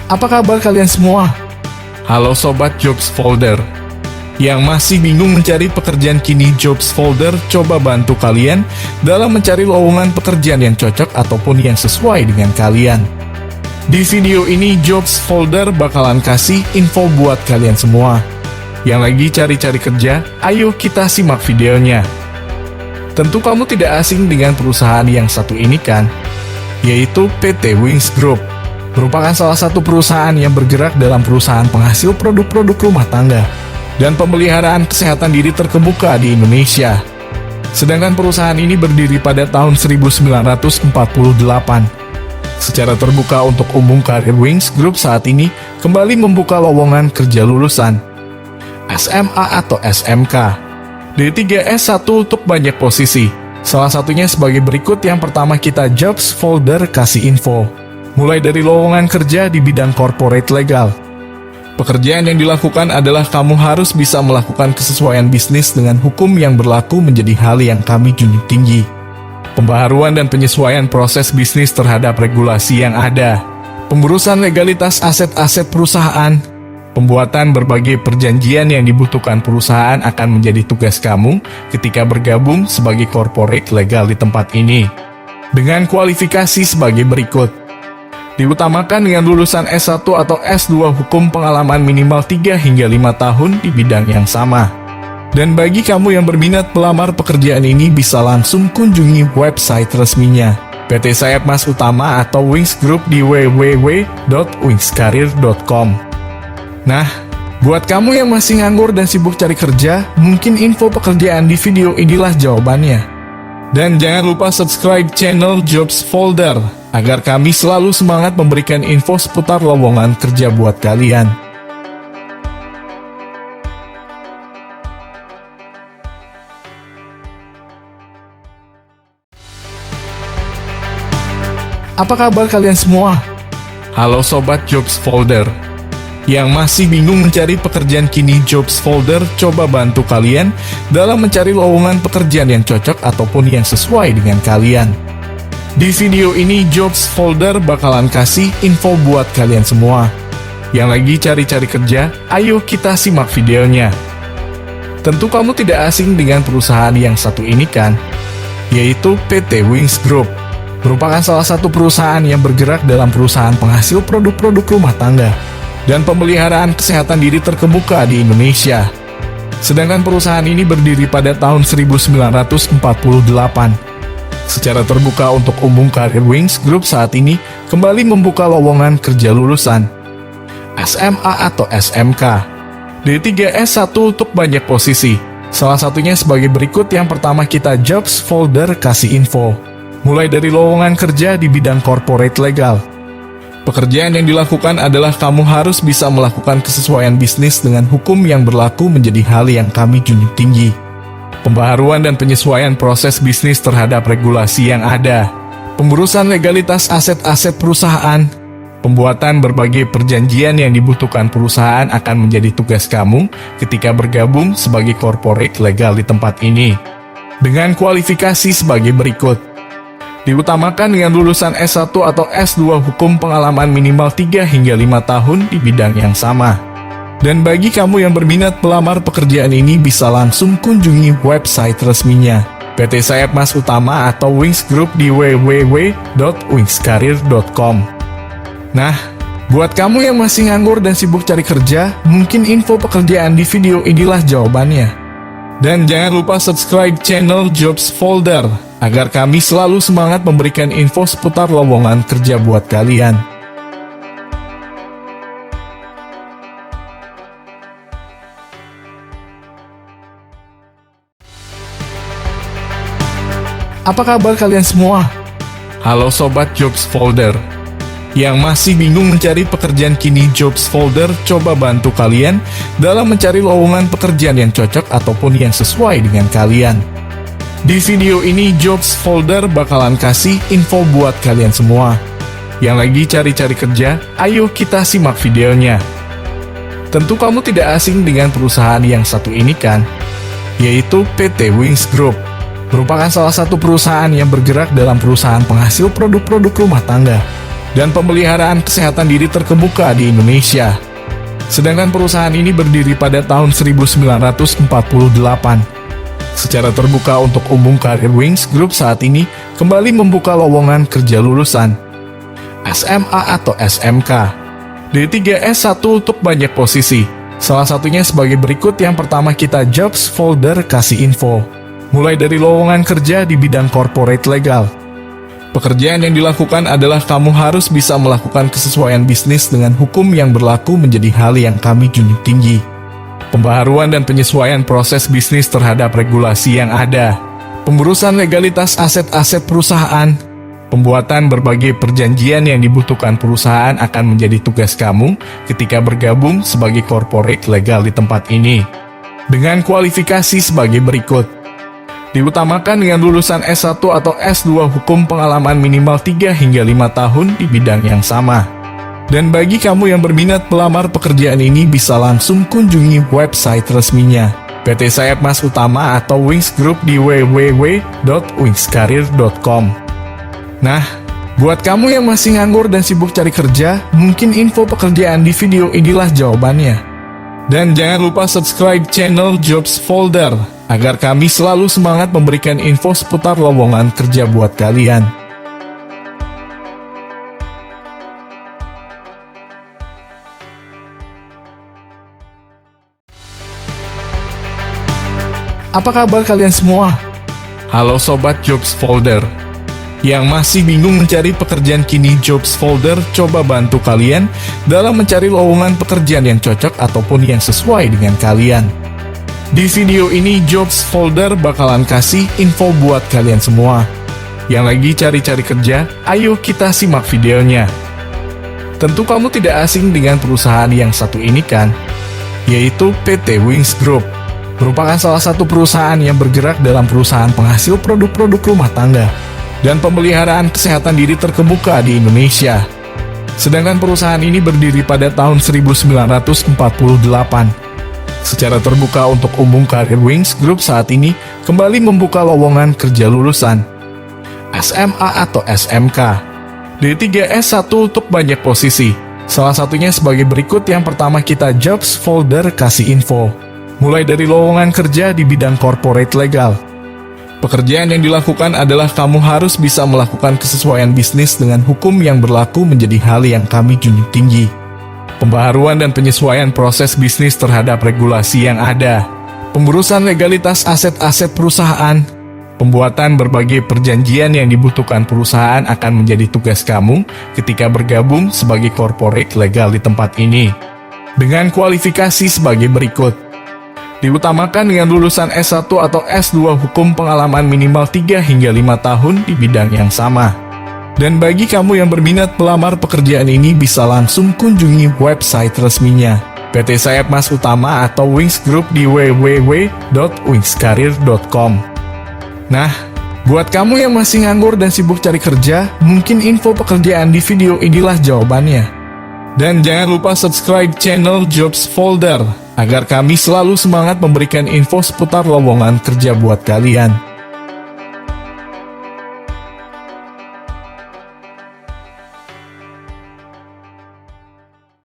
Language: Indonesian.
Apa kabar kalian semua? Halo Sobat Jobs Folder. Yang masih bingung mencari pekerjaan, kini Jobs Folder coba bantu kalian dalam mencari lowongan pekerjaan yang cocok ataupun yang sesuai dengan kalian. Di video ini Jobs Folder bakalan kasih info buat kalian semua. Yang lagi cari-cari kerja, ayo kita simak videonya. Tentu kamu tidak asing dengan perusahaan yang satu ini kan? Yaitu PT Wings Group. Merupakan salah satu perusahaan yang bergerak dalam perusahaan penghasil produk-produk rumah tangga dan pemeliharaan kesehatan diri terkemuka di Indonesia. Sedangkan perusahaan ini berdiri pada tahun 1948. Secara terbuka untuk umum, karir Wings Group saat ini kembali membuka lowongan kerja lulusan SMA atau SMK, D3 S1 untuk banyak posisi. Salah satunya sebagai berikut. Yang pertama, kita Jobs Folder kasih info. Mulai dari lowongan kerja di bidang corporate legal. Pekerjaan yang dilakukan adalah kamu harus bisa melakukan kesesuaian bisnis dengan hukum yang berlaku menjadi hal yang kami junjung tinggi. Pembaharuan dan penyesuaian proses bisnis terhadap regulasi yang ada. Pengurusan legalitas aset-aset perusahaan. Pembuatan berbagai perjanjian yang dibutuhkan perusahaan akan menjadi tugas kamu ketika bergabung sebagai corporate legal di tempat ini. Dengan kualifikasi sebagai berikut. Diutamakan dengan lulusan S1 atau S2 hukum, pengalaman minimal 3 hingga 5 tahun di bidang yang sama. Dan bagi kamu yang berminat melamar pekerjaan ini, bisa langsung kunjungi website resminya PT Sayap Mas Utama atau Wings Group di www.wingskarir.com. Nah, buat kamu yang masih nganggur dan sibuk cari kerja, mungkin info pekerjaan di video inilah jawabannya. Dan jangan lupa subscribe channel Jobs Folder agar kami selalu semangat memberikan info seputar lowongan kerja buat kalian. Apa kabar kalian semua? Halo Sobat Jobs Folder. Yang masih bingung mencari pekerjaan, kini Jobs Folder coba bantu kalian dalam mencari lowongan pekerjaan yang cocok ataupun yang sesuai dengan kalian. Di video ini Jobs Folder bakalan kasih info buat kalian semua. Yang lagi cari-cari kerja, ayo kita simak videonya. Tentu kamu tidak asing dengan perusahaan yang satu ini kan? Yaitu PT Wings Group. Merupakan salah satu perusahaan yang bergerak dalam perusahaan penghasil produk-produk rumah tangga dan pemeliharaan kesehatan diri terkemuka di Indonesia. Sedangkan perusahaan ini berdiri pada tahun 1948. Secara terbuka untuk umum, karir Wings Group saat ini kembali membuka lowongan kerja lulusan SMA atau SMK, D3 S1 untuk banyak posisi. Salah satunya sebagai berikut. Yang pertama, kita Jobs Folder kasih info. Mulai dari lowongan kerja di bidang corporate legal. Pekerjaan yang dilakukan adalah kamu harus bisa melakukan kesesuaian bisnis dengan hukum yang berlaku menjadi hal yang kami junjung tinggi. Pembaharuan dan penyesuaian proses bisnis terhadap regulasi yang ada. Pengurusan legalitas aset-aset perusahaan. Pembuatan berbagai perjanjian yang dibutuhkan perusahaan akan menjadi tugas kamu ketika bergabung sebagai corporate legal di tempat ini. Dengan kualifikasi sebagai berikut. Diutamakan dengan lulusan S1 atau S2 hukum, pengalaman minimal 3 hingga 5 tahun di bidang yang sama. Dan bagi kamu yang berminat melamar pekerjaan ini, bisa langsung kunjungi website resminya PT Sayap Mas Utama atau Wings Group di www.wingskarir.com. Nah, buat kamu yang masih nganggur dan sibuk cari kerja, mungkin info pekerjaan di video inilah jawabannya. Dan jangan lupa subscribe channel Jobs Folder agar kami selalu semangat memberikan info seputar lowongan kerja buat kalian. Apa kabar kalian semua? Halo Sobat Jobs Folder. Yang masih bingung mencari pekerjaan, kini Jobs Folder coba bantu kalian dalam mencari lowongan pekerjaan yang cocok ataupun yang sesuai dengan kalian. Di video ini Jobs Folder bakalan kasih info buat kalian semua. Yang lagi cari-cari kerja, ayo kita simak videonya. Tentu kamu tidak asing dengan perusahaan yang satu ini kan? Yaitu PT Wings Group. Merupakan salah satu perusahaan yang bergerak dalam perusahaan penghasil produk-produk rumah tangga dan pemeliharaan kesehatan diri terkemuka di Indonesia. Sedangkan perusahaan ini berdiri pada tahun 1948. Secara terbuka untuk umum, Career Wings Group saat ini kembali membuka lowongan kerja lulusan SMA atau SMK, D3 S1 untuk banyak posisi. Salah satunya sebagai berikut. Yang pertama, kita jobs folder kasih info. Mulai dari lowongan kerja di bidang corporate legal. Pekerjaan yang dilakukan adalah kamu harus bisa melakukan kesesuaian bisnis dengan hukum yang berlaku menjadi hal yang kami junjung tinggi. Pembaharuan dan penyesuaian proses bisnis terhadap regulasi yang ada. Pengurusan legalitas aset-aset perusahaan. Pembuatan berbagai perjanjian yang dibutuhkan perusahaan akan menjadi tugas kamu ketika bergabung sebagai corporate legal di tempat ini. Dengan kualifikasi sebagai berikut. Diutamakan dengan lulusan S1 atau S2 hukum, pengalaman minimal 3 hingga 5 tahun di bidang yang sama. Dan bagi kamu yang berminat melamar pekerjaan ini, bisa langsung kunjungi website resminya PT Sayap Mas Utama atau Wings Group di www.wingscareer.com. Nah, buat kamu yang masih nganggur dan sibuk cari kerja, mungkin info pekerjaan di video inilah jawabannya. Dan jangan lupa subscribe channel Jobs Folder agar kami selalu semangat memberikan info seputar lowongan kerja buat kalian. Apa kabar kalian semua? Halo Sobat Jobs Folder. Yang masih bingung mencari pekerjaan, kini Jobs Folder coba bantu kalian dalam mencari lowongan pekerjaan yang cocok ataupun yang sesuai dengan kalian. Di video ini Jobs Folder bakalan kasih info buat kalian semua yang lagi cari-cari kerja. Ayo kita simak videonya. Tentu kamu tidak asing dengan perusahaan yang satu ini kan, yaitu PT Wings Group. Merupakan salah satu perusahaan yang bergerak dalam perusahaan penghasil produk-produk rumah tangga dan pemeliharaan kesehatan diri terkemuka di Indonesia. Sedangkan perusahaan ini berdiri pada tahun 1948. Secara terbuka untuk umum, Career Wings Group saat ini kembali membuka lowongan kerja lulusan SMA atau SMK, D3 S1 untuk banyak posisi. Salah satunya sebagai berikut. Yang pertama, kita jobs folder kasih info. Mulai dari lowongan kerja di bidang corporate legal. Pekerjaan yang dilakukan adalah kamu harus bisa melakukan kesesuaian bisnis dengan hukum yang berlaku menjadi hal yang kami junjung tinggi. Pembaharuan dan penyesuaian proses bisnis terhadap regulasi yang ada. Pengurusan legalitas aset-aset perusahaan. Pembuatan berbagai perjanjian yang dibutuhkan perusahaan akan menjadi tugas kamu ketika bergabung sebagai corporate legal di tempat ini. Dengan kualifikasi sebagai berikut. Diutamakan dengan lulusan S1 atau S2 hukum, pengalaman minimal 3 hingga 5 tahun di bidang yang sama. Dan bagi kamu yang berminat melamar pekerjaan ini, bisa langsung kunjungi website resminya PT Sayap Mas Utama atau Wings Group di www.wingscareer.com. Nah, buat kamu yang masih nganggur dan sibuk cari kerja, mungkin info pekerjaan di video inilah jawabannya. Dan jangan lupa subscribe channel Jobs Folder agar kami selalu semangat memberikan info seputar lowongan kerja buat kalian.